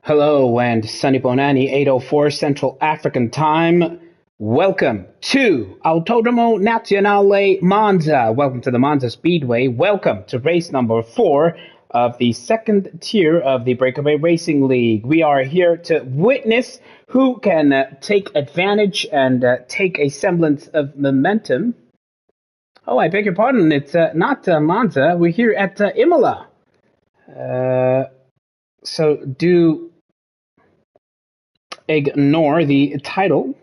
Hello and Sunny Bonani, 8:04 Central African Time. Welcome to Autodromo Nazionale Monza. Welcome to the Monza Speedway. Welcome to race number 4 of the second tier of the BrakeAway Racing League. We are here to witness who can take advantage and take a semblance of momentum. Oh, I beg your pardon. It's not Monza. We're here at Imola. So do ignore the title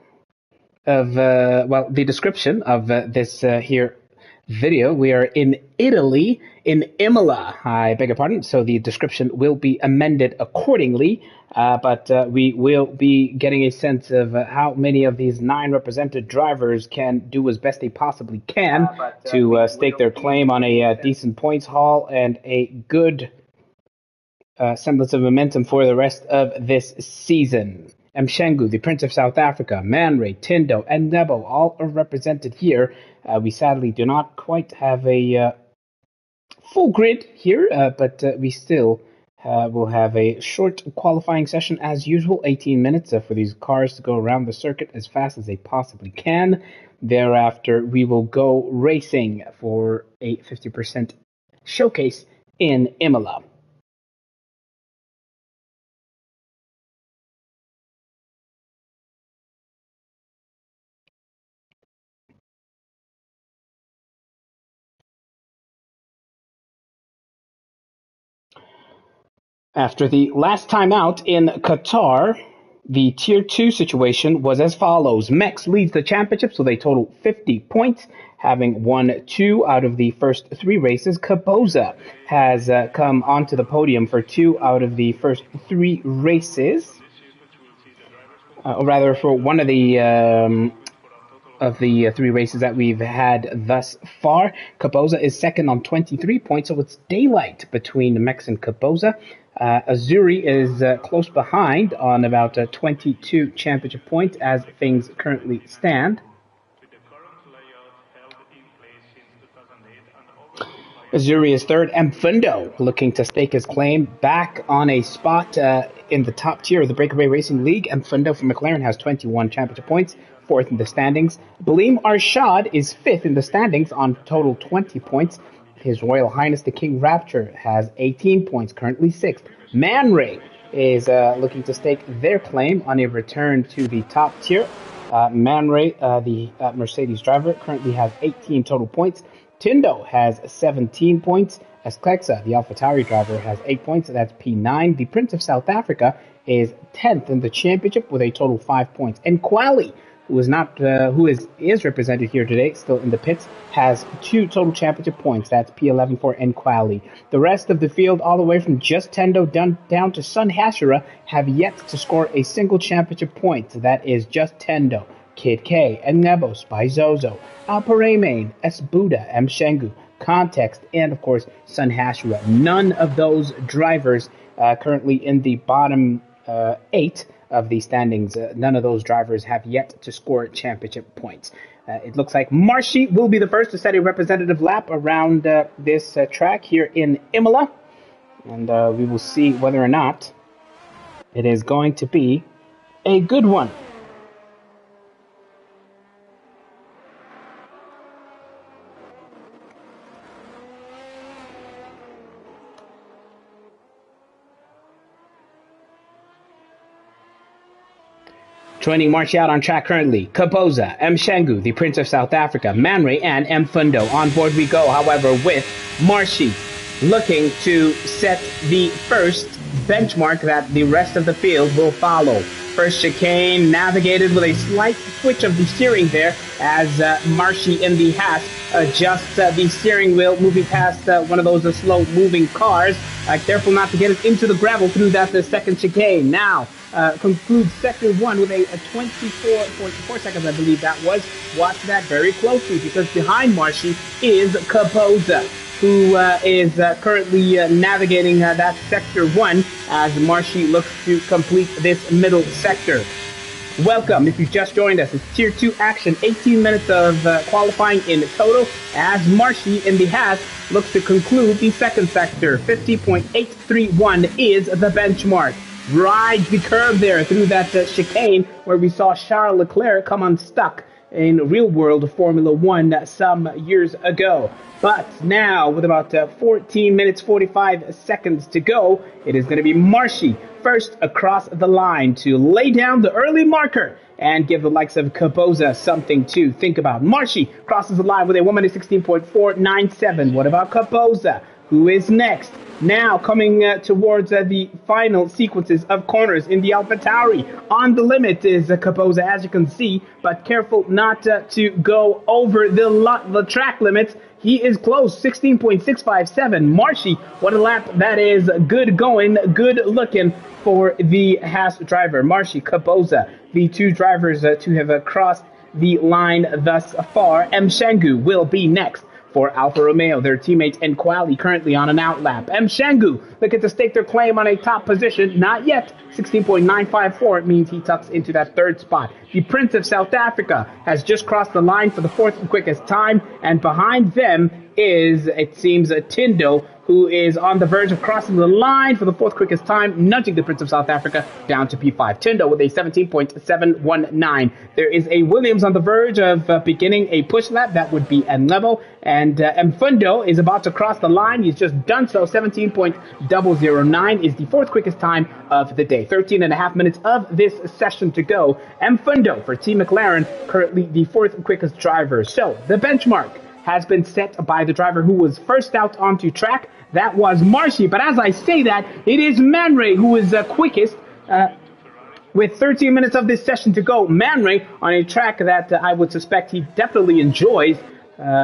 of, the description of this here video. We are in Italy, in Imola. I beg your pardon. So the description will be amended accordingly, but we will be getting a sense of how many of these 9 represented drivers can do as best they possibly can to stake their claim on a decent points haul and a good semblance of momentum for the rest of this season. Mshengu, the Prince of South Africa, Man Ray, Tindo, and Nebo all are represented here. We sadly do not quite have a full grid here, but we still will have a short qualifying session as usual, 18 minutes for these cars to go around the circuit as fast as they possibly can. Thereafter, we will go racing for a 50% showcase in Imola. After the last time out in Qatar, the Tier 2 situation was as follows. Mex leads the championship with a total 50 points, having won 2 out of the first 3 races. Kaboza has come onto the podium for 2 out of the first 3 races. Or rather, for one of the 3 races that we've had thus far. Kaboza is second on 23 points, so it's daylight between Mex and Kaboza. Azuri is close behind on about 22 championship points as things currently stand. Azuri is third, and Mfundo looking to stake his claim back on a spot in the top tier of the BrakeAway Racing League. Mfundo from McLaren has 21 championship points, 4th in the standings. Baleem Arshad is 5th in the standings on total 20 points. His Royal Highness the King Rapture has 18 points, currently 6th. Man Ray is looking to stake their claim on a return to the top tier. Man Ray, the Mercedes driver, currently has 18 total points. Tindo has 17 points. Esclexa, the AlphaTauri driver, has 8 points. That's P9. The Prince of South Africa is 10th in the championship with a total 5 points. And Quali, who is represented here today, still in the pits, has 2 total championship points. That's P11 for Nquali. The rest of the field, all the way from just Tendo down to Sun Hashira, have yet to score a single championship point. That is just Tendo, Kid K, and Nebo, Spy Zozo, Alparemain, S. Buddha, M. Shengu, Context, and of course Sun Hashira. None of those drivers currently in the bottom 8 of the standings. None of those drivers have yet to score championship points. It looks like Marshy will be the first to set a representative lap around this track here in Imola. And we will see whether or not it is going to be a good one. Joining Marshy out on track currently, Kaboza, Mshengu, the Prince of South Africa, Man Ray, and Mfundo. On board we go, however, with Marshy looking to set the first benchmark that the rest of the field will follow. First chicane navigated with a slight switch of the steering there as Marshy in the Haas adjusts the steering wheel, moving past one of those slow-moving cars. Careful not to get it into the gravel through that second chicane. Now, concludes sector 1 with a 24.4 seconds, I believe that was. Watch that very closely because behind Marshy is Kaboza, who is currently navigating that sector 1 as Marshy looks to complete this middle sector. Welcome, if you've just joined us, it's Tier 2 action, 18 minutes of qualifying in total as Marshy in the Haas looks to conclude the second sector. 50.831 is the benchmark. rides the curve there through that chicane where we saw Charles Leclerc come unstuck in real-world Formula One some years ago. But now, with about 14 minutes, 45 seconds to go, it is going to be Marshy first across the line to lay down the early marker and give the likes of Caboza something to think about. Marshy crosses the line with a 1 minute 16.497. What about Caboza? Who is next? Now coming towards the final sequences of corners in the AlphaTauri. On the limit is Caboza, as you can see, but careful not to go over the track limits. He is close, 16.657. Marshy, what a lap that is. Good going, good looking for the Haas driver. Marshy, Caboza, the two drivers to have crossed the line thus far. M. Shangu will be next for Alfa Romeo, their teammate in quali, currently on an outlap. M. Shangu looking to stake their claim on a top position. Not yet. 16.954. It means he tucks into that third spot. The Prince of South Africa has just crossed the line for the fourth quickest time, and behind them is, it seems, Tindo, who is on the verge of crossing the line for the fourth quickest time, nudging the Prince of South Africa down to P5. Tindo with a 17.719. There is a Williams on the verge of beginning a push lap. That would be N-Level. And Mfundo is about to cross the line. He's just done so. 17.009 is the fourth quickest time of the day. 13 and a half minutes of this session to go. Mfundo for Team McLaren, currently the fourth quickest driver. So the benchmark has been set by the driver who was first out onto track. That was Marshy. But as I say that, it is Man Ray who is quickest with 13 minutes of this session to go. Man Ray on a track that I would suspect he definitely enjoys.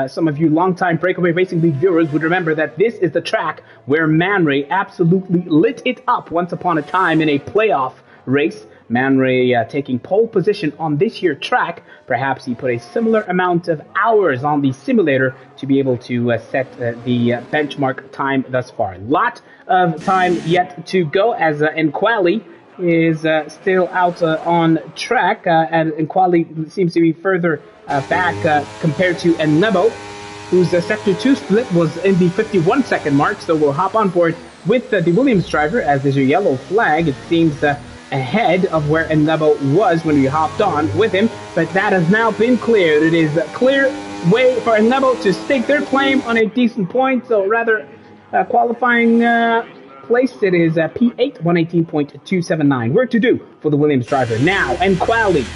Some of you longtime BrakeAway Racing League viewers would remember that this is the track where Man Ray absolutely lit it up once upon a time in a playoff race. Man Ray taking pole position on this here track. Perhaps he put a similar amount of hours on the simulator to be able to set the benchmark time thus far. Lot of time yet to go, as Nkwali is still out on track, and Nkwali seems to be further back compared to Enlebo, whose Sector 2 split was in the 51-second mark. So we'll hop on board with the Williams driver, as there's a yellow flag. It seems ahead of where Enlebo was when we hopped on with him, but that has now been cleared. It is a clear way for Enlebo to stake their claim on a decent point, so rather qualifying place. It is P8, 118.279. Work to do for the Williams driver now. And Quali,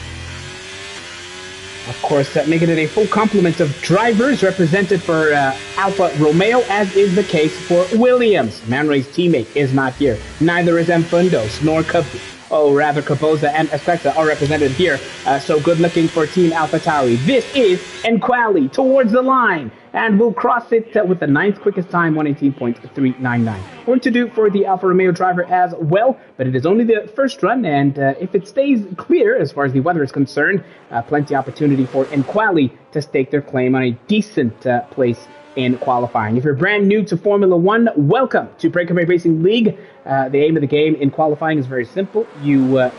of course, making it a full complement of drivers represented for Alfa Romeo, as is the case for Williams. Man Ray's teammate is not here. Neither is Mfundo, nor Caboza and Esprexa are represented here. So good looking for Team AlphaTauri. This is Nkwali towards the line, and we'll cross it with the ninth quickest time, 118.399. Work to do for the Alfa Romeo driver as well, but it is only the first run, and if it stays clear as far as the weather is concerned, plenty opportunity for Nkwali to stake their claim on a decent place in qualifying. If you're brand new to Formula One, welcome to BrakeAway Racing League. The aim of the game in qualifying is very simple. You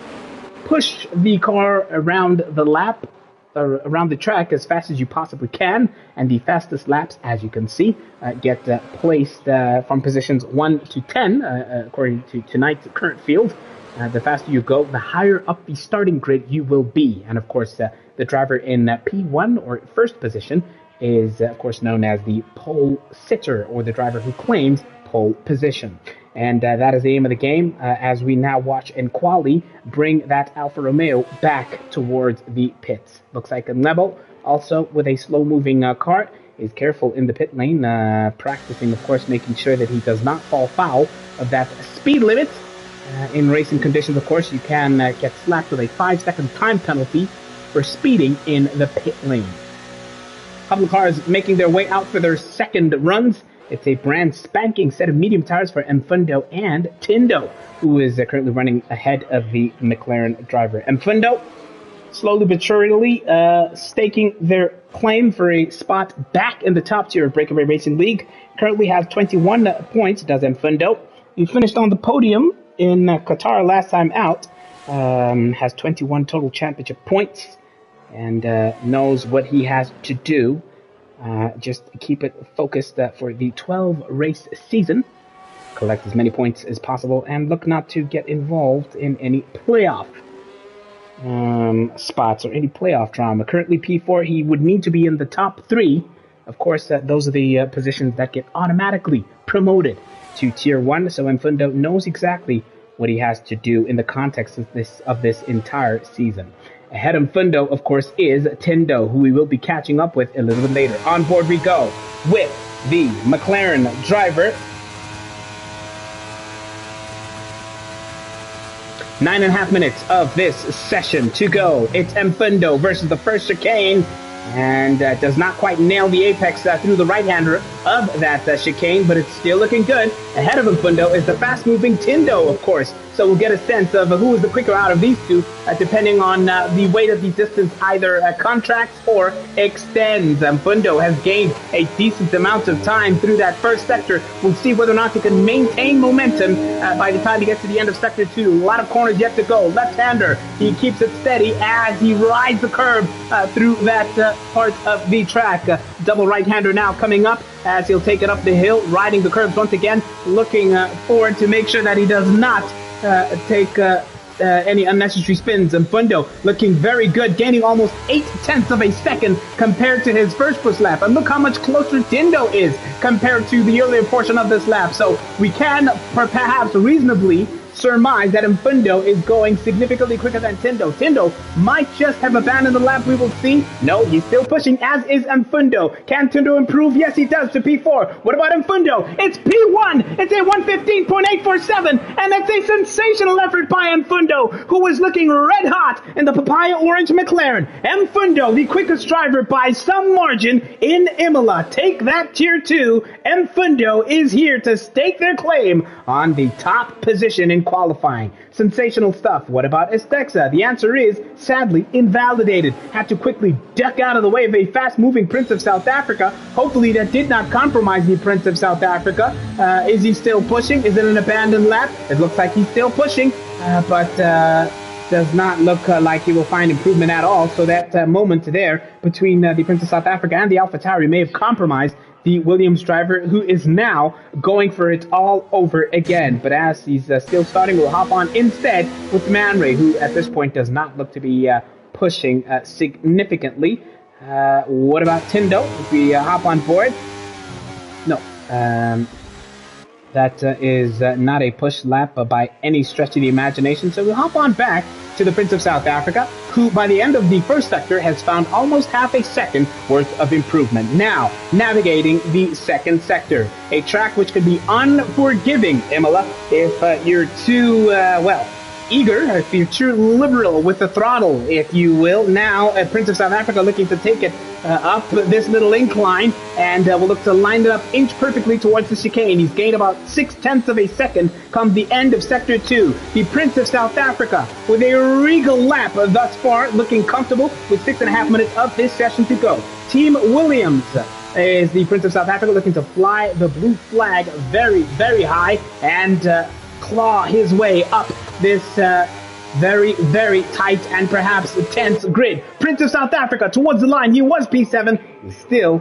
push the car around the lap, or around the track as fast as you possibly can, and the fastest laps, as you can see, get placed from positions 1 to 10, according to tonight's current field. The faster you go, the higher up the starting grid you will be. And of course, the driver in P1, or first position, is of course known as the pole sitter, or the driver who claims pole position. And that is the aim of the game, as we now watch Nkwali bring that Alfa Romeo back towards the pits. Looks like Enlebo, also with a slow-moving car, is careful in the pit lane, practicing, of course, making sure that he does not fall foul of that speed limit. In racing conditions, of course, you can get slapped with a 5-second time penalty for speeding in the pit lane. A couple of cars making their way out for their second runs. It's a brand spanking set of medium tires for Mfundo and Tindo, who is currently running ahead of the McLaren driver. Mfundo, slowly but surely, staking their claim for a spot back in the top tier of BrakeAway Racing League. Currently has 21 points, does Mfundo. He finished on the podium in Qatar last time out. Has 21 total championship points, and knows what he has to do. Just keep it focused for the 12-race season. collect as many points as possible, and look not to get involved in any playoff spots or any playoff drama. Currently P4, he would need to be in the top 3. Of course, those are the positions that get automatically promoted to Tier 1, so Mfundo knows exactly what he has to do in the context of this entire season. Ahead of Mfundo, of course, is Tindo, who we will be catching up with a little bit later. On board we go with the McLaren driver. 9.5 minutes of this session to go. It's Mfundo versus the first chicane, and does not quite nail the apex through the right-hander of that chicane, but it's still looking good. Ahead of Mfundo is the fast-moving Tindo, of course, so we'll get a sense of who is the quicker out of these two, depending on the way that the distance either contracts or extends. Mfundo has gained a decent amount of time through that first sector. We'll see whether or not he can maintain momentum by the time he gets to the end of Sector 2. A lot of corners yet to go. Left-hander, he keeps it steady as he rides the curve through that part of the track. Double right-hander now coming up as he'll take it up the hill, riding the curves once again, looking forward to make sure that he does not take any unnecessary spins. Mfundo looking very good, gaining almost 0.8 of a second compared to his first push lap. And look how much closer Tindo is compared to the earlier portion of this lap. So we can perhaps reasonably surmise that Mfundo is going significantly quicker than Tindo. Tindo might just have abandoned the lap, we will see. No, he's still pushing, as is Mfundo. Can Tindo improve? Yes, he does, to P4. What about Mfundo? It's P1! It's a 1:15.847, and that's a sensational effort by Mfundo, who was looking red hot in the papaya orange McLaren. Mfundo, the quickest driver by some margin in Imola. Take that Tier 2. Mfundo is here to stake their claim on the top position in qualifying. Sensational stuff. What about Estexa? The answer is, sadly, invalidated. Had to quickly duck out of the way of a fast-moving Prince of South Africa. Hopefully that did not compromise the Prince of South Africa. Is he still pushing? Is it an abandoned lap? It looks like he's still pushing, but does not look like he will find improvement at all. So that moment there between the Prince of South Africa and the AlphaTauri may have compromised the Williams driver, who is now going for it all over again. But as he's still starting, we'll hop on instead with Man Ray, who at this point does not look to be pushing significantly. What about Tindo? If we hop on board? No. That is not a push lap by any stretch of the imagination. So we'll hop on back to the Prince of South Africa, who by the end of the first sector has found almost half a second worth of improvement. Now, navigating the second sector, a track which can be unforgiving, Imola, if you're too, eager, if you're too liberal with the throttle, if you will. Now, Prince of South Africa looking to take it up this little incline, and will look to line it up inch perfectly towards the chicane. He's gained about 0.6 of a second come the end of Sector 2. The Prince of South Africa with a regal lap thus far, looking comfortable with 6.5 minutes of this session to go. Team Williams is the Prince of South Africa looking to fly the blue flag very, very high and claw his way up this very, very tight and perhaps tense grid. Prince of South Africa towards the line. He was P7. He's still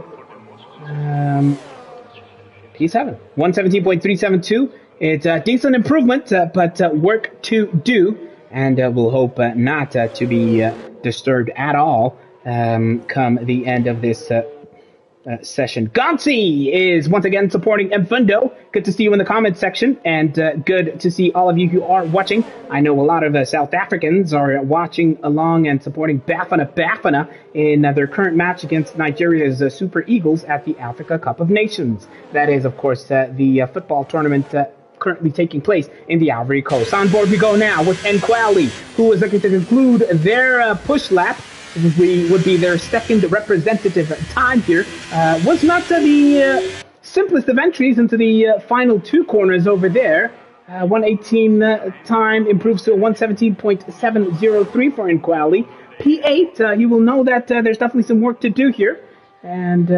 P7. 117.372. It's a decent improvement, but work to do. And we'll hope not to be disturbed at all come the end of this session. Gonzi is once again supporting Mfundo. Good to see you in the comments section, and good to see all of you who are watching. I know a lot of South Africans are watching along and supporting Bafana in their current match against Nigeria's Super Eagles at the Africa Cup of Nations. That is, of course, the football tournament currently taking place in the Ivory Coast. On board we go now with Nkwali, who is looking to conclude their push lap. We would be their second representative time here. Was not the simplest of entries into the final two corners over there. 118 time improves to a 117.703 for Nkwali. P8, you will know that there's definitely some work to do here. And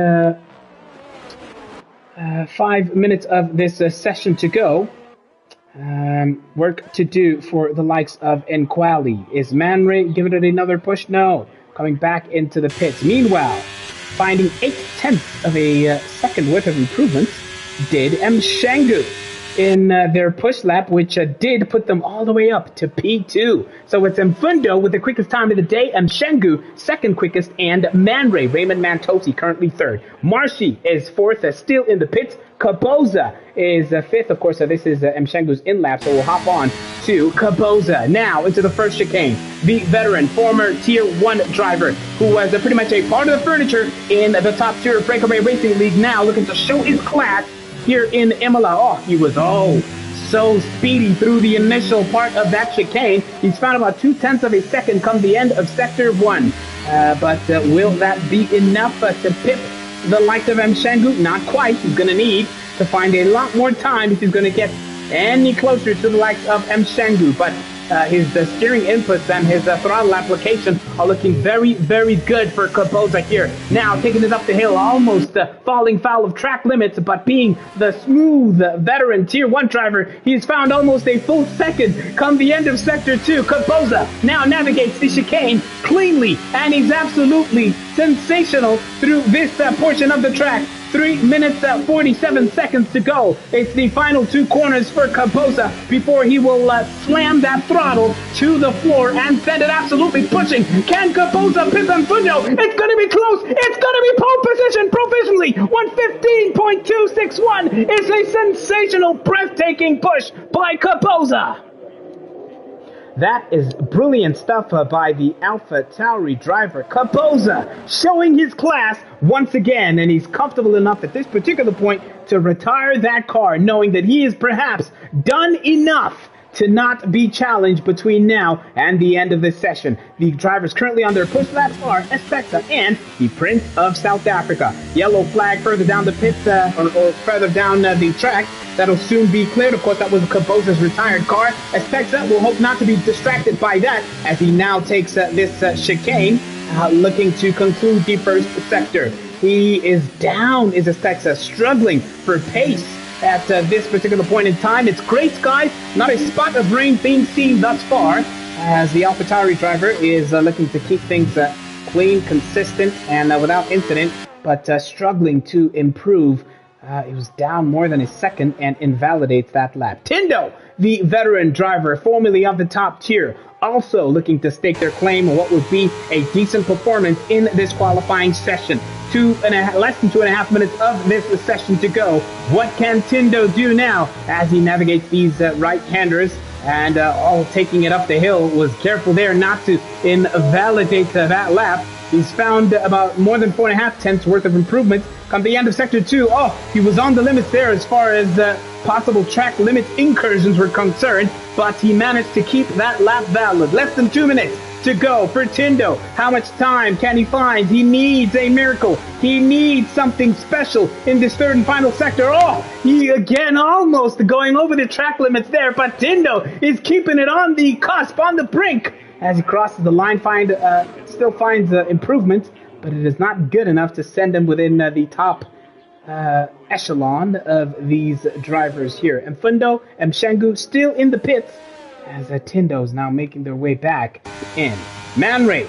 5 minutes of this session to go. Work to do for the likes of Nkwali. Is Man Ray giving it another push? No. Coming back into the pits. Meanwhile, finding 0.8 of a second worth of improvements did Mshangu. in their push lap, which did put them all the way up to P2. So it's Mfundo with the quickest time of the day, Mshengu second quickest, and Man Ray, Raymond Mantosi, currently third. Marshy is fourth, still in the pits. Kaboza is fifth. Of course, this is Mshengu's in lap, so we'll hop on to Kaboza. Now into the first chicane. The veteran, former Tier 1 driver, who was pretty much a part of the furniture in the top tier of BrakeAway Racing League, now looking to show his class here in Imola. Oh, he was so speedy through the initial part of that chicane. He's found about 0.2 of a second come the end of Sector 1. But will that be enough to pip the likes of Mshengu? Not quite. He's going to need to find a lot more time if he's going to get any closer to the likes of Mshengu. But his steering inputs and his throttle application are looking very, very good for Kaboza here. Now taking it up the hill, almost falling foul of track limits, but being the smooth veteran Tier 1 driver, he's found almost a full second come the end of Sector 2. Kaboza now navigates the chicane cleanly, and he's absolutely sensational through this portion of the track. 3 minutes 47 seconds to go. It's the final two corners for Kaboza before he will slam that throttle to the floor and send it absolutely pushing. Can Kaboza pip Mfundo? It's going to be close. It's going to be pole position provisionally. 1:15.261 is a sensational, breathtaking push by Kaboza. That is brilliant stuff by the Alpha Tauri driver, Kaboza, showing his class once again, and he's comfortable enough at this particular point to retire that car, knowing that he is perhaps done enough to not be challenged between now and the end of this session. The drivers currently on their push laps are Espexa and the Prince of South Africa. Yellow flag further down the pit, or further down the track. That'll soon be cleared. Of course, that was Kaboza's retired car. Espexa will hope not to be distracted by that as he now takes this chicane, looking to conclude the first sector. He is down, is Espexa, struggling for pace at this particular point in time. It's gray skies, not a spot of rain being seen thus far, as the AlphaTauri driver is looking to keep things clean, consistent, and without incident, but struggling to improve. It was down more than a second and invalidates that lap. Tindo, the veteran driver, formerly of the top tier, also looking to stake their claim on what would be a decent performance in this qualifying session. Less than 2.5 minutes of this session to go. What can Tindo do now as he navigates these right-handers? And all taking it up the hill, was careful there not to invalidate that lap. He's found about more than 4.5 tenths worth of improvements. Come the end of Sector 2, he was on the limits there as far as possible track limit incursions were concerned, but he managed to keep that lap valid. Less than 2 minutes to go for Tindo. How much time can he find? He needs a miracle. He needs something special in this third and final sector. He again almost going over the track limits there, but Tindo is keeping it on the cusp, on the brink. As he crosses the line, still finds improvement, but it is not good enough to send him within the top echelon of these drivers here. Mfundo and Mshengu still in the pits, as Tindo is now making their way back in. Man Ray.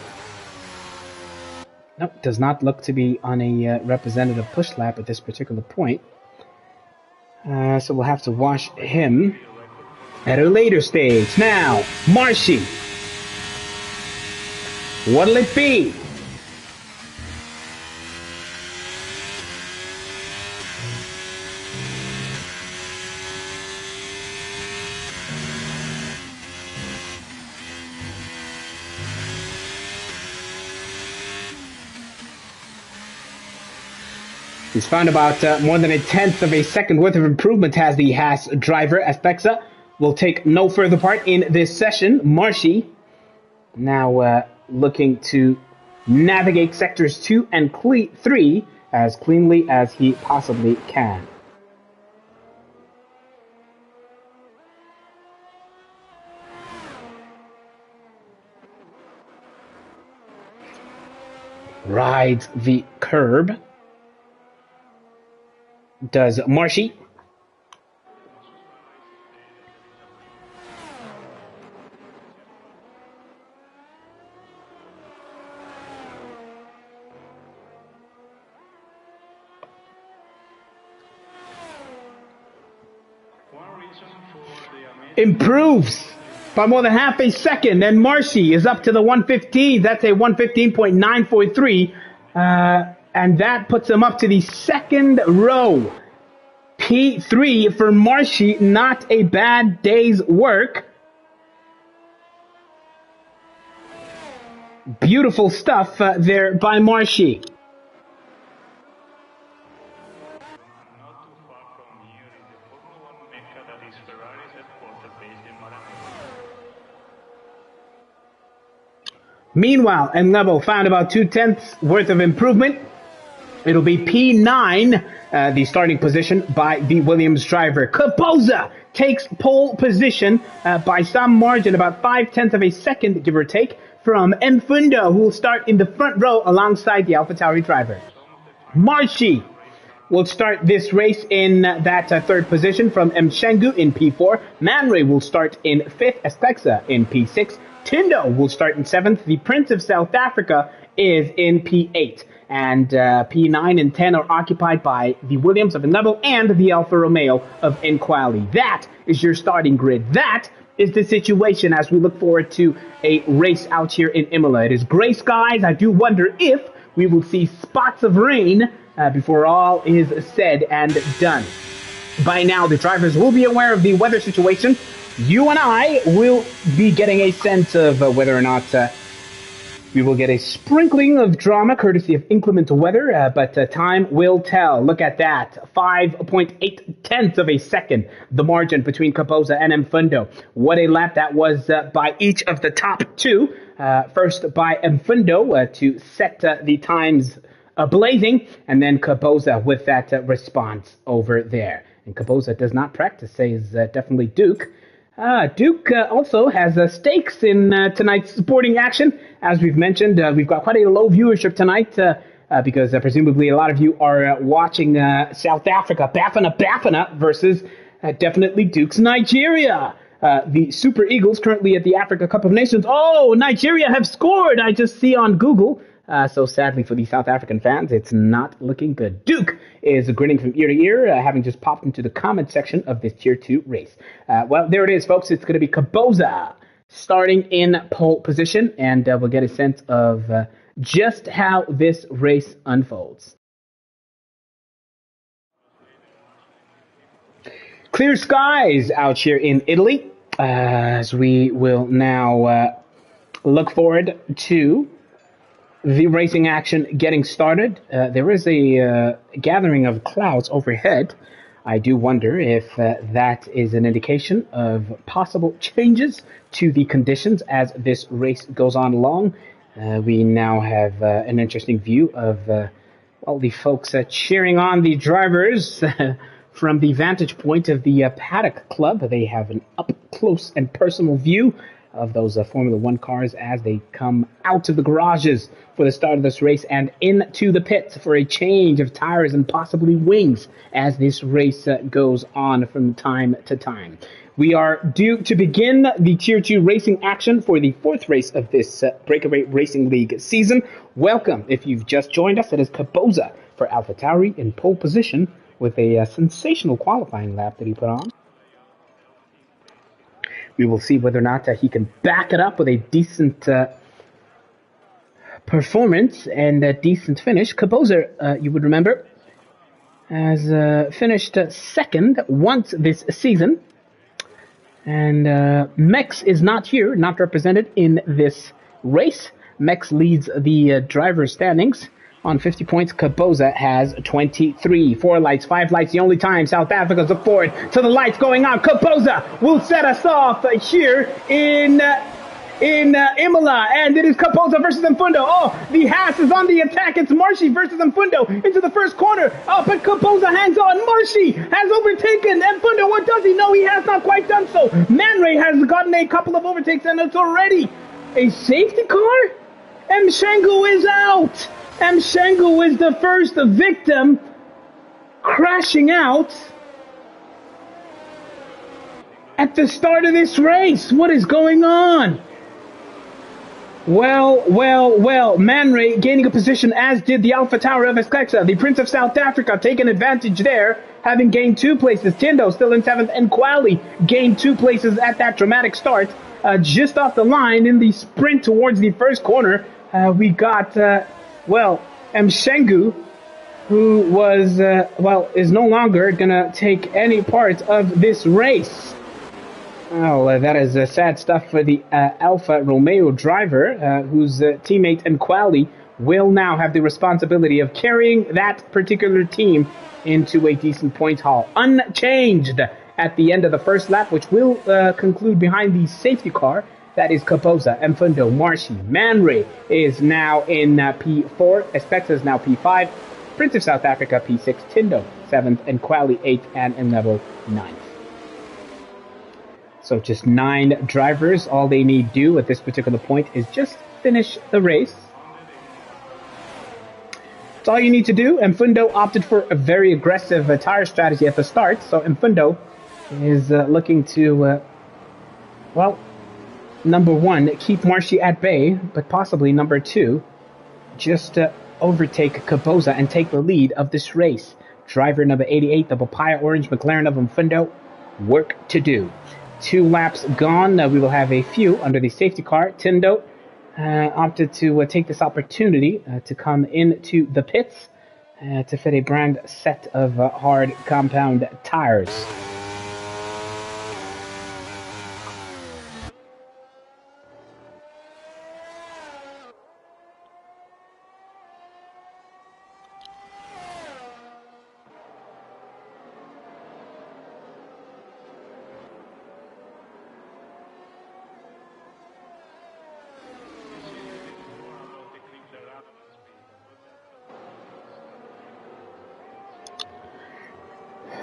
Nope, does not look to be on a representative push lap at this particular point. So we'll have to watch him at a later stage. Now, Marshy. What'll it be? He's found about more than 1/10 of a second worth of improvement has the Haas driver. Espexa will take no further part in this session. Marshy now looking to navigate sectors 2 and 3 as cleanly as he possibly can. Rides the curb. Does Marshy. improves by more than half a second, and Marshy is up to the 115. That's a 115.943, and that puts him up to the second row. P3 for Marshy, not a bad day's work. Beautiful stuff there by Marshy. Meanwhile, Enlevo found about 2/10 worth of improvement. It'll be P9, the starting position by the Williams driver. Caboza takes pole position by some margin, about 5/10 of a second, give or take, from Mfundo, who will start in the front row alongside the AlphaTauri driver. Marshy will start this race in that third position from Mshengu in P4. Manray will start in 5th, Espexa in P6. Tindo will start in 7th. The Prince of South Africa is in P8. And P9 and 10 are occupied by the Williams of Enlevo and the Alfa Romeo of Nquali. That is your starting grid. That is the situation as we look forward to a race out here in Imola. It is gray skies. I do wonder if we will see spots of rain before all is said and done. By now, the drivers will be aware of the weather situation. You and I will be getting a sense of whether or not we will get a sprinkling of drama courtesy of inclement weather, but time will tell. Look at that. 5.8 of a second, the margin between Caboza and Mfundo. What a lap that was by each of the top two. First by Mfundo to set the times blazing, and then Caboza with that response over there. And Caboza does not practice, says definitely Duke. Duke also has stakes in tonight's sporting action. As we've mentioned, we've got quite a low viewership tonight because presumably a lot of you are watching South Africa, Bafana versus definitely Duke's Nigeria. The Super Eagles currently at the Africa Cup of Nations. Oh, Nigeria have scored, I just see on Google. So sadly for the South African fans, it's not looking good. Duke is grinning from ear to ear, having just popped into the comment section of this Tier 2 race. Well, there it is, folks. It's going to be Caboza starting in pole position, and we'll get a sense of just how this race unfolds. Clear skies out here in Italy, as we will now look forward to the racing action getting started. There is a gathering of clouds overhead. I do wonder if that is an indication of possible changes to the conditions as this race goes on along. We now have an interesting view of well, the folks cheering on the drivers from the vantage point of the Paddock Club. They have an up-close and personal view of those Formula One cars as they come out of the garages for the start of this race and into the pits for a change of tires and possibly wings as this race goes on from time to time. We are due to begin the Tier 2 racing action for the fourth race of this BrakeAway Racing League season. Welcome. If you've just joined us, it is Caboza for AlphaTauri in pole position with a sensational qualifying lap that he put on. We will see whether or not he can back it up with a decent performance and a decent finish. Caboza, you would remember, has finished second once this season. And Mex is not here, not represented in this race. Mex leads the driver's standings on 50 points. Caboza has 23. 4 lights, 5 lights, the only time South Africa's look forward to the lights going on. Caboza will set us off here in Imola, and it is Caboza versus Mfundo. Oh, the Haas is on the attack. It's Marshy versus Mfundo into the first corner. Oh, but Caboza hangs on. Marshy has overtaken Mfundo. What does he know? He has not quite done so. Man Ray has gotten a couple of overtakes, and it's already a safety car. Mshengu is out. Mshengu is the first victim crashing out at the start of this race. What is going on? Well. Man Ray gaining a position, as did the Alpha Tower of Esclexa. The Prince of South Africa taking advantage there, having gained 2 places. Tindo still in 7th, and Quali gained 2 places at that dramatic start. Just off the line in the sprint towards the first corner, we got, Mshengu, who was, is no longer going to take any part of this race. Well, that is sad stuff for the Alfa Romeo driver, whose teammate and Quali will now have the responsibility of carrying that particular team into a decent point haul. Unchanged at the end of the first lap, which will conclude behind the safety car. That is Kaposa, Mfundo, Marshy. Man Ray is now in P4. Especta is now P5. Prince of South Africa, P6. Tindo, 7th. And Quali, 8th. And Enlevo, 9th. So just 9 drivers. All they need to do at this particular point is just finish the race. That's all you need to do. Mfundo opted for a very aggressive tire strategy at the start. So Mfundo is looking to, number 1, keep Marshy at bay. But possibly number 2, just overtake Kaboza and take the lead of this race. Driver number 88, the Papaya Orange McLaren of Mfundo. Work to do. 2 laps gone. We will have a few under the safety car. Tindo opted to take this opportunity to come into the pits to fit a brand set of hard compound tires.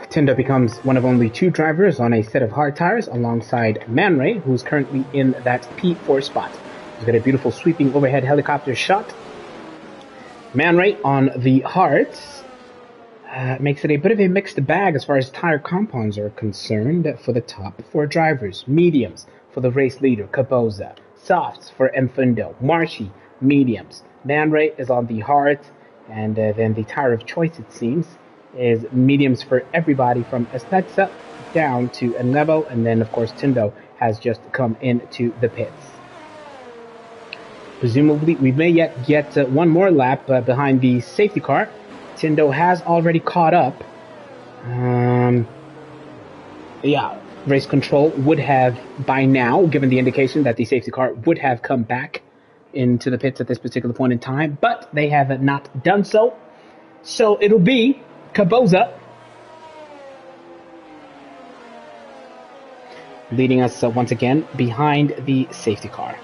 Tindo becomes one of only 2 drivers on a set of hard tires alongside Man Ray, who's currently in that P4 spot. He's got a beautiful sweeping overhead helicopter shot. Man Ray on the hards makes it a bit of a mixed bag as far as tire compounds are concerned for the top 4 drivers. Mediums for the race leader, Kaboza. Softs for Mfundo. Marshy, mediums. Man Ray is on the hards, and then the tire of choice, it seems, is mediums for everybody from Espexa down to Enlevo, and then of course Tindo has just come into the pits. Presumably we may yet get one more lap behind the safety car. Tindo has already caught up. Race control would have by now given the indication that the safety car would have come back into the pits at this particular point in time, but they have not done so. So it'll be Kaboza leading us once again behind the safety car.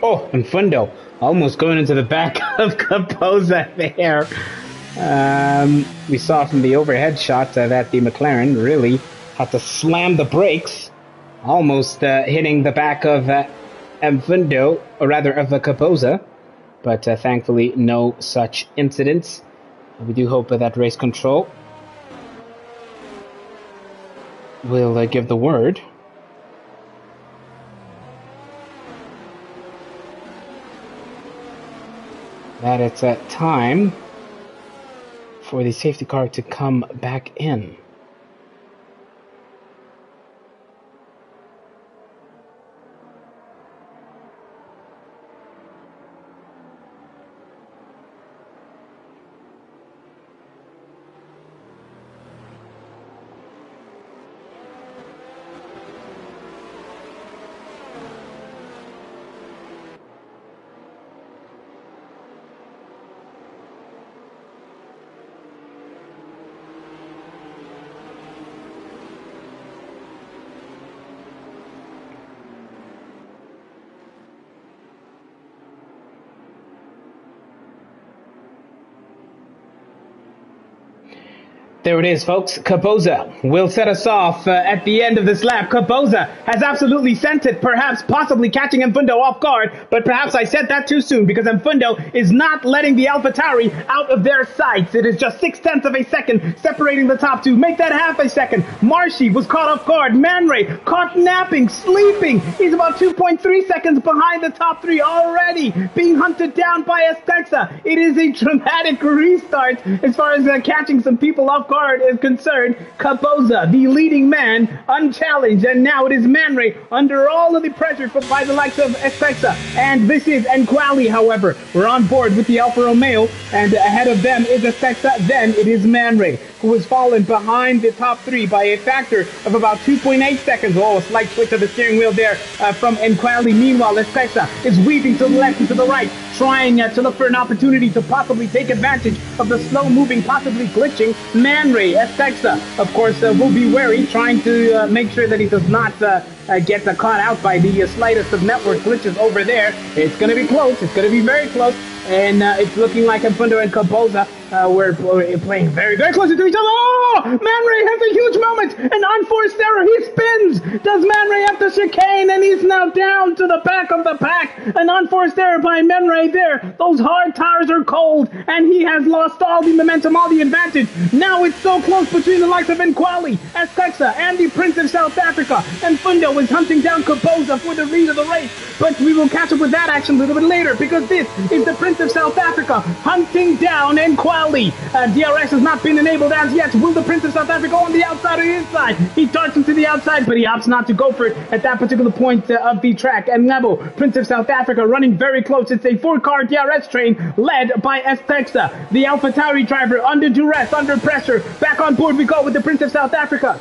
Oh, Mfundo almost going into the back of Kapoza there. We saw from the overhead shot that the McLaren really had to slam the brakes, almost hitting the back of Mfundo, or rather of Kapoza. But thankfully, no such incidents. We do hope that race control will give the word. That it's time for the safety car to come back in. There it is, folks. Kaboza will set us off at the end of this lap. Kaboza has absolutely sent it, perhaps possibly catching Mfundo off guard, but perhaps I said that too soon because Mfundo is not letting the AlphaTauri out of their sights. It is just 0.6 of a second separating the top two. Make that half a second. Marshy was caught off guard. Man Ray caught napping, sleeping. He's about 2.3 seconds behind the top three already, being hunted down by Estexa. It is a dramatic restart as far as catching some people off guard is concerned. Kaboza, the leading man, unchallenged, and now it is Man Ray under all of the pressure by the likes of Estexa. And this is Nkwali, however. We're on board with the Alfa Romeo, and ahead of them is Estexa, then it is Man Ray, who has fallen behind the top three by a factor of about 2.8 seconds. Oh, a slight switch of the steering wheel there from Nkwali. Meanwhile, Estexa is weaving to the left and to the right, trying to look for an opportunity to possibly take advantage of the slow-moving, possibly glitching Man Ray. Estexa, of course, will be wary, trying to make sure that he does not get caught out by the slightest of network glitches over there. It's going to be close. It's going to be very close. And it's looking like Mfundo and Kaboza were playing very, very close to each other. Oh! Man Ray has a huge moment! An unforced error. He spins! Does Man Ray have the chicane? And he's now down to the back of the pack. An unforced error by Man Ray there. Those hard tires are cold, and he has lost all the momentum, all the advantage. Now it's so close between the likes of Nkwali, Estexa, and the Prince of South Africa. And Mfundo is hunting down Kaboza for the lead of the race. But we will catch up with that action a little bit later, because this is the Prince of South Africa hunting down Nkwali. DRS has not been enabled as yet. Will the Prince of South Africa on the outside or the inside? He darts into the outside, but he opts not to go for it at that particular point of the track. And Nebo, Prince of South Africa, running very close. It's a four-car DRS train led by Estexa. The AlphaTauri driver under duress, under pressure. Back on board we go with the Prince of South Africa,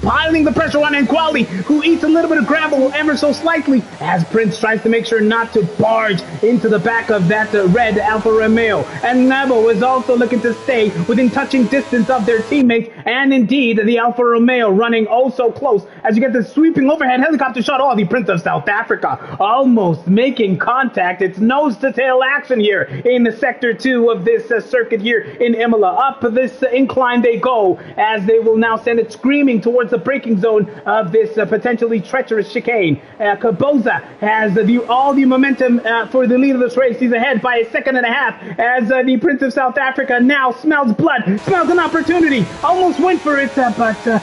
piling the pressure on Nkwali, who eats a little bit of gravel ever so slightly as Prince tries to make sure not to barge into the back of that red Alfa Romeo. And Nebo is also looking to stay within touching distance of their teammates, and indeed the Alfa Romeo running oh so close as you get the sweeping overhead helicopter shot. Oh, the Prince of South Africa almost making contact. It's nose to tail action here in the sector 2 of this circuit here in Imola. Up this incline they go as they will now send it screaming towards the braking zone of this potentially treacherous chicane. Kaboza has all the momentum for the lead of this race. He's ahead by 1.5 seconds as the Prince of South Africa now smells blood, smells an opportunity, almost went for it, but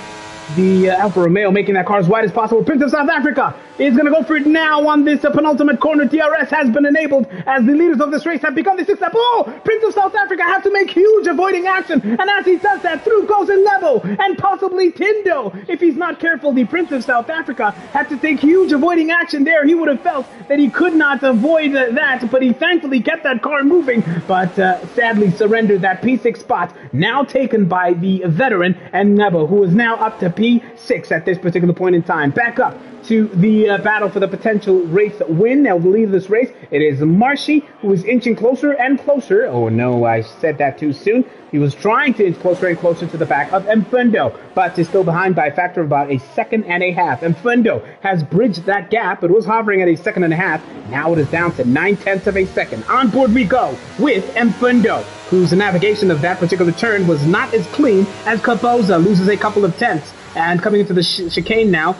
the Alfa Romeo making that car as wide as possible. Prince of South Africa is going to go for it now on this penultimate corner. DRS has been enabled as the leaders of this race have begun the 6th lap. Oh! Prince of South Africa has to make huge avoiding action, and as he does that, through goes Levo and possibly Tindo. If he's not careful, the Prince of South Africa had to take huge avoiding action there. He would have felt that he could not avoid that, but he thankfully kept that car moving, but sadly surrendered that P6 spot, now taken by the veteran and Nebo, who is now up to P6 at this particular point in time. Back up to the battle for the potential race win. Now, the lead of this race, it is Marshy, who is inching closer and closer. Oh no, I said that too soon. He was trying to inch closer and closer to the back of Mfundo, but is still behind by a factor of about 1.5 seconds. Mfundo has bridged that gap. It was hovering at 1.5 seconds. Now it is down to 0.9 of a second. On board we go with Mfundo, whose navigation of that particular turn was not as clean as Kaboza, loses a couple of tenths. And coming into the chicane now,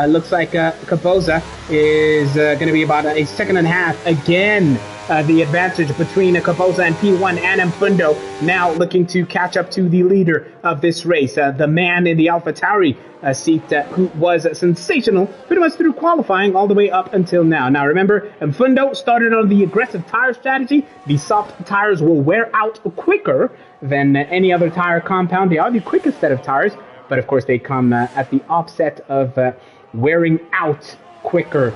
looks like Kaboza is going to be about 1.5 seconds again. The advantage between Kaboza and P1 and Mfundo, now looking to catch up to the leader of this race, the man in the AlphaTauri seat who was sensational pretty much through qualifying all the way up until now. Now remember, Mfundo started on the aggressive tire strategy. The soft tires will wear out quicker than any other tire compound. They are the quickest set of tires, but of course they come at the offset of wearing out quicker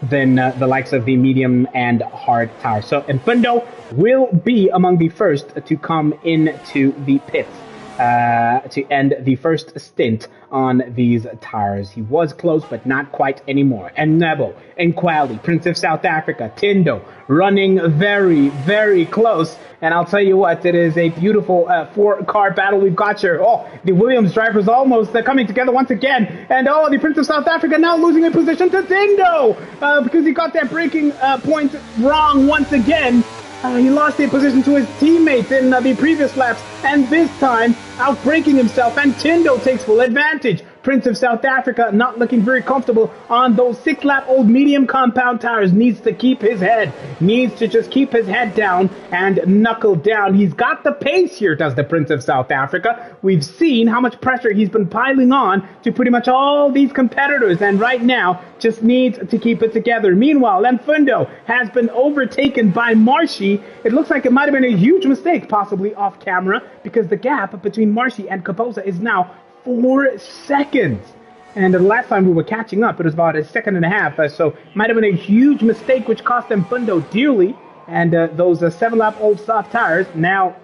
than the likes of the medium and hard tires. So Mfundo will be among the first to come into the pits to end the first stint on these tires. He was close, but not quite anymore. And Nebo, Nkwali, Prince of South Africa, Tindo, running very, very close. And I'll tell you what, it is a beautiful four-car battle we've got here. Oh, the Williams drivers almost coming together once again. And oh, the Prince of South Africa now losing a position to Tindo because he got that braking point wrong once again. He lost a position to his teammates in the previous laps, and this time outbraking himself, and Tindo takes full advantage. Prince of South Africa not looking very comfortable on those 6-lap-old medium compound tires. Needs to keep his head, needs to just keep his head down and knuckle down. He's got the pace here, does the Prince of South Africa. We've seen how much pressure he's been piling on to pretty much all these competitors, and right now just needs to keep it together. Meanwhile, Mfundo has been overtaken by Marshy. It looks like it might have been a huge mistake, possibly off camera, because the gap between Marshy and Kaposa is now 4 seconds. And the last time we were catching up, it was about a second and a half. So it might have been a huge mistake, which cost Mfundo dearly. And those 7-lap-old soft tires now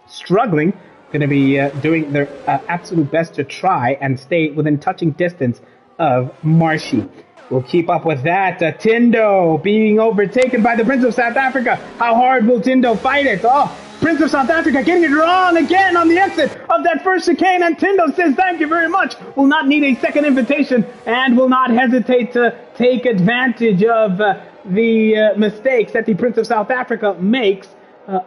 struggling, going to be doing their absolute best to try and stay within touching distance of Marshy. We'll keep up with that. Tindo being overtaken by the Prince of South Africa. How hard will Tindo fight it? Oh, Prince of South Africa getting it wrong again on the exit of that first chicane, and Tindo says thank you very much. Will not need a second invitation and will not hesitate to take advantage of the mistakes that the Prince of South Africa makes.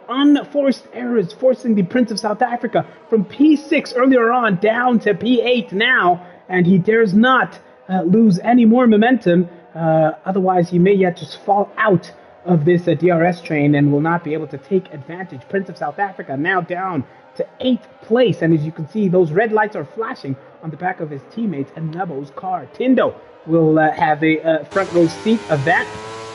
Unforced errors forcing the Prince of South Africa from P6 earlier on down to P8 now, and he dares not lose any more momentum, otherwise he may yet just fall out of this DRS train and will not be able to take advantage. Prince of South Africa now down to 8th place, and as you can see, those red lights are flashing on the back of his teammates and Nebo's car. Tindo will have a front row seat of that.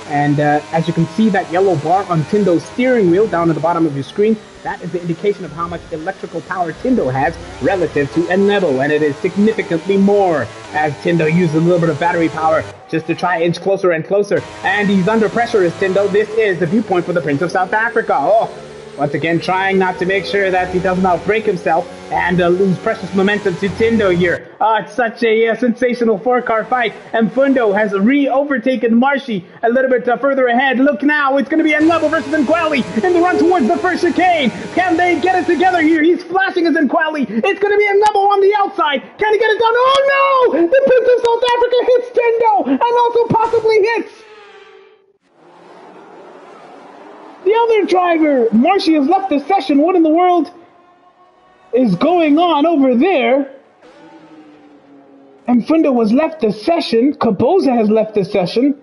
And as you can see, that yellow bar on Tindo's steering wheel down at the bottom of your screen, that is the indication of how much electrical power Tindo has relative to Nebo, and it is significantly more as Tindo uses a little bit of battery power just to try inch closer and closer. And he's under pressure as Tindo. This is the viewpoint for the Prince of South Africa. Oh, once again, trying not to make sure that he doesn't outbrake himself and lose precious momentum to Tindo here. It's such a sensational 4-car fight. And Mfundo has overtaken Marshy a little bit further ahead. Look now, it's going to be Nebo versus Nkwali in the run towards the first chicane. Can they get it together here? He's flashing as Nkwali. It's going to be Nebo on the outside. Can he get it done? Oh no! The Prince of South Africa hits Tindo and also possibly hits the other driver. Marshy has left the session. What in the world is going on over there? Mfundo has left the session. Kaposa has left the session.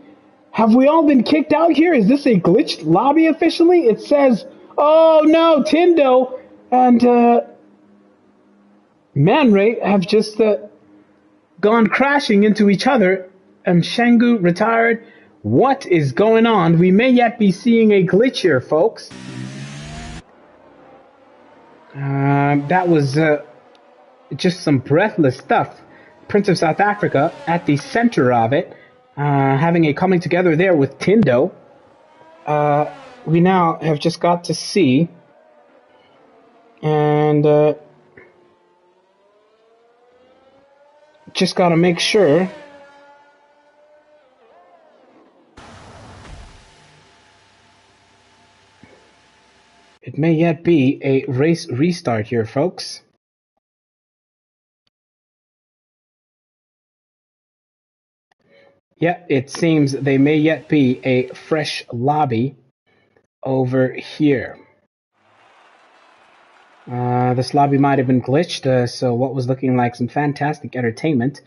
Have we all been kicked out here? Is this a glitched lobby officially? It says, oh no, Tindo and Man Ray have just gone crashing into each other. Shengu retired. What is going on? We may yet be seeing a glitch here, folks. That was just some breathless stuff. Prince of South Africa at the center of it, having a coming together there with Tindo. We now have just got to see, and just got to make sure. It may yet be a race restart here, folks. Yeah, it seems they may yet be a fresh lobby over here. This lobby might have been glitched, so what was looking like some fantastic entertainment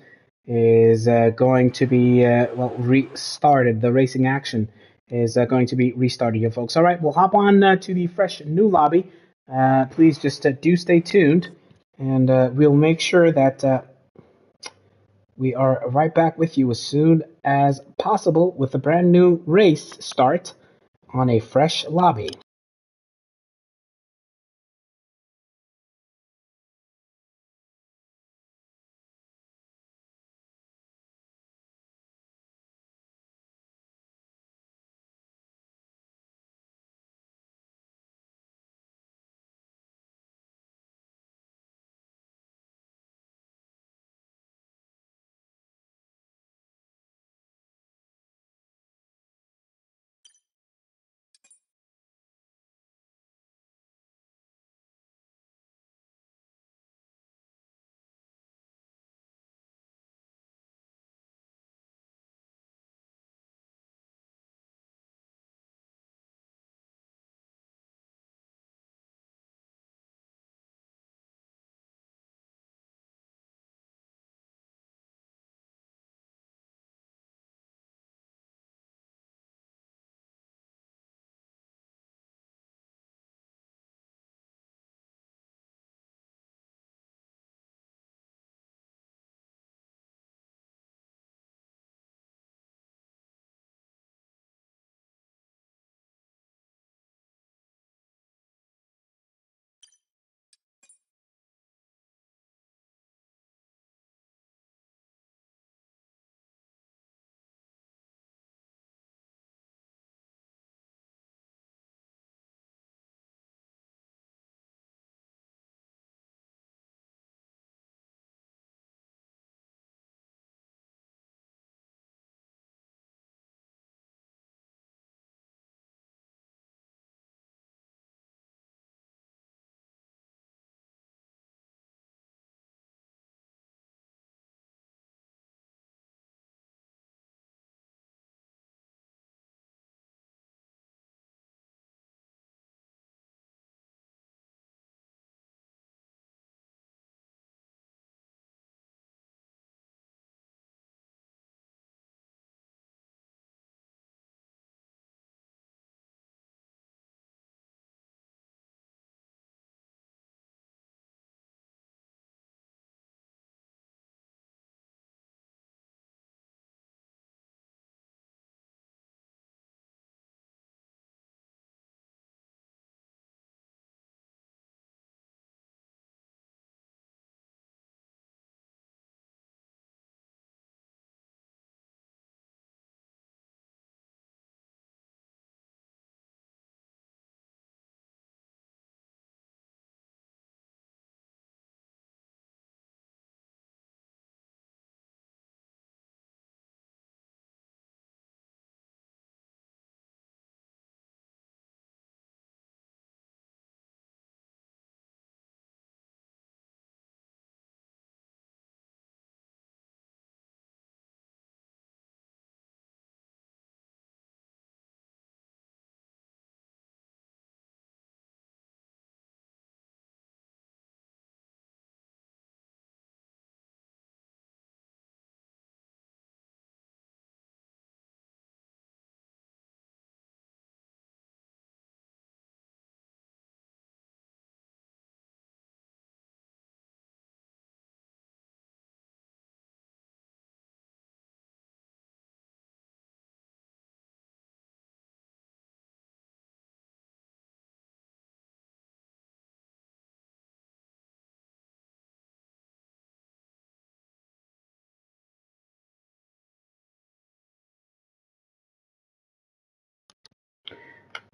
is going to be, restarted. The racing action is going to be restarted here, folks. All right, we'll hop on to the fresh new lobby. Please just do stay tuned, and we'll make sure that we are right back with you as soon as possible with a brand new race start on a fresh lobby.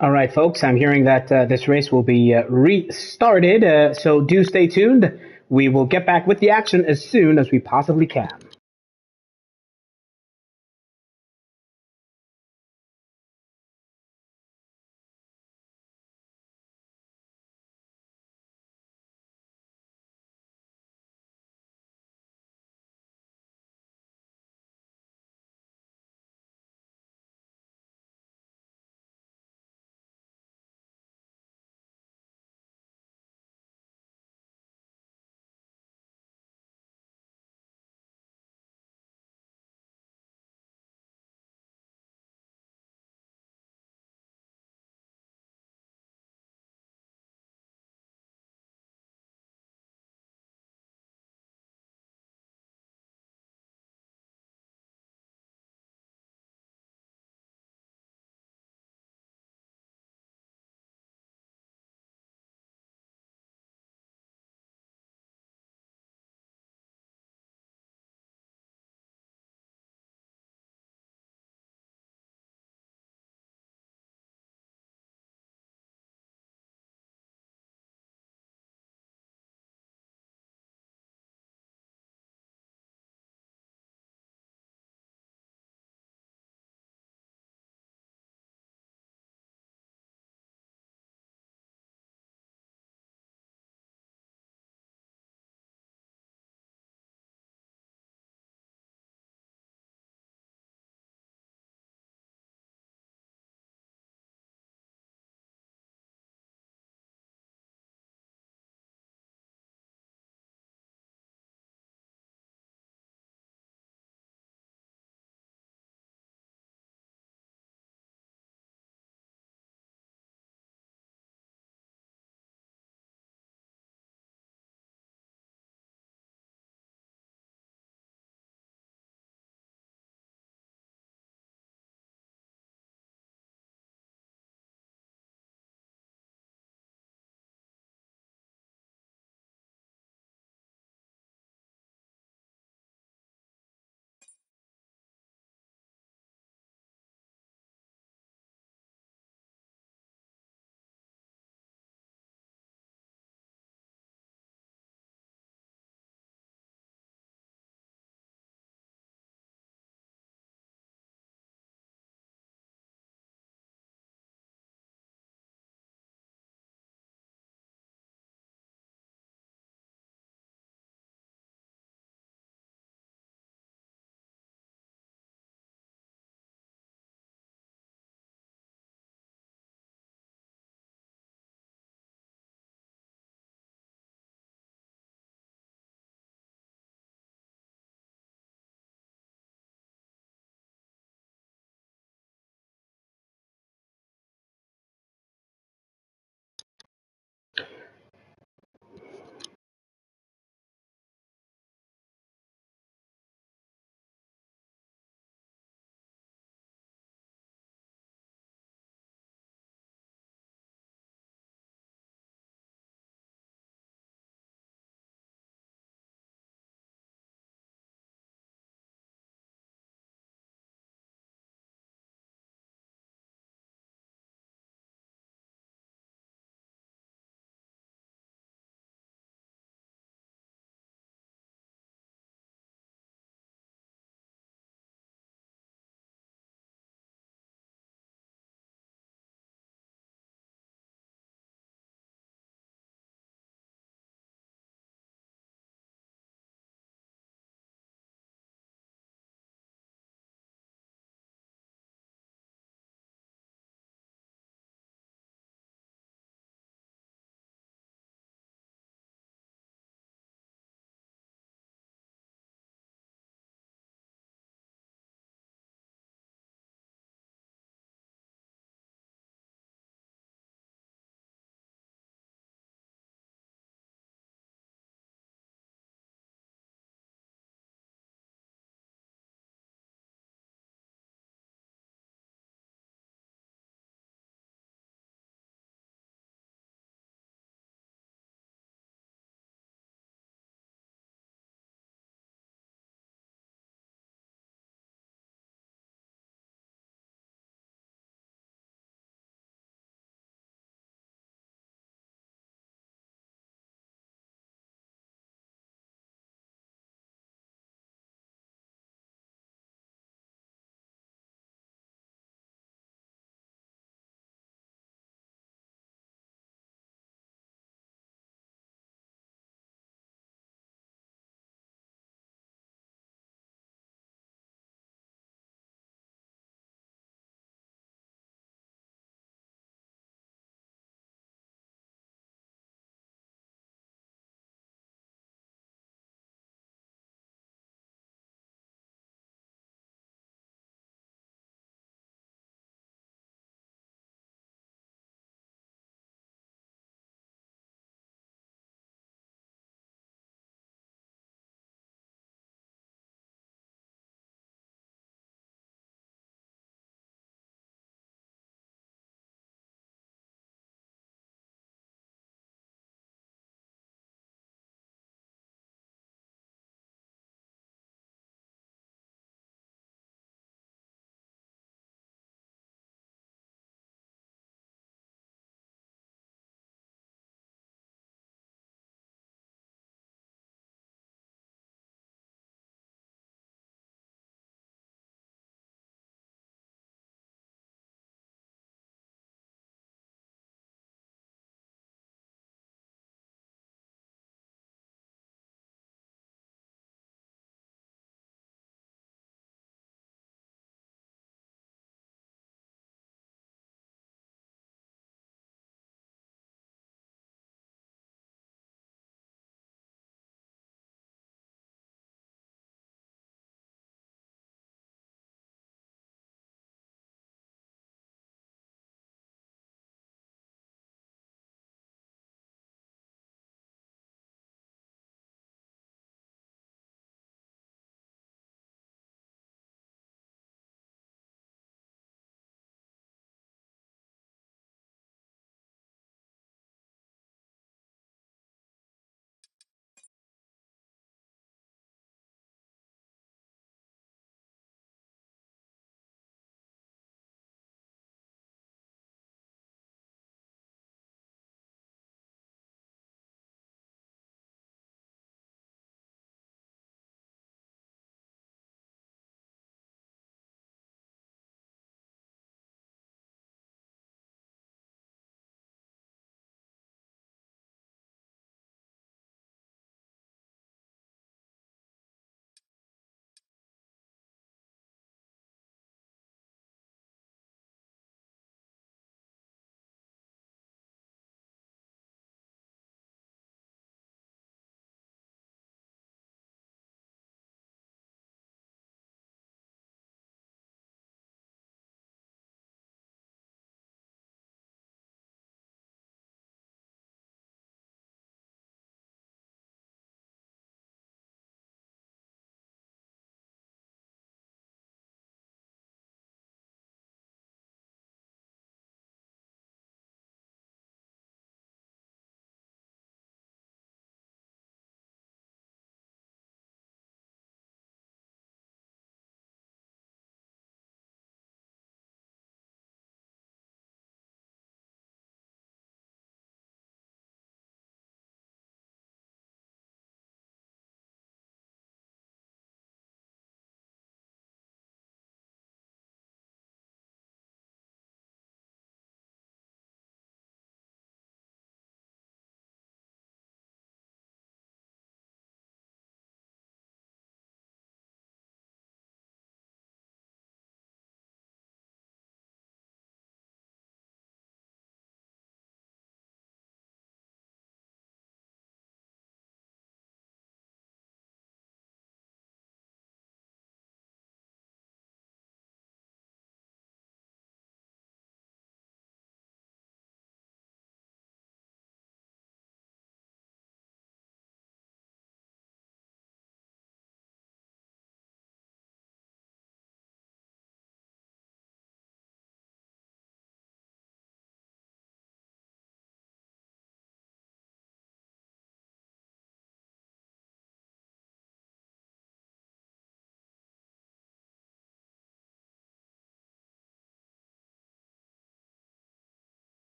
All right, folks, I'm hearing that this race will be restarted, so do stay tuned. We will get back with the action as soon as we possibly can.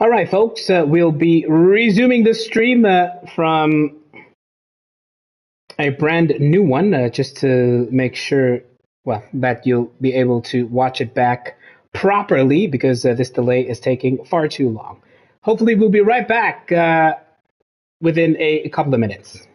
All right, folks, we'll be resuming the stream from a brand new one, just to make sure, well, that you'll be able to watch it back properly, because this delay is taking far too long. Hopefully, we'll be right back within a couple of minutes.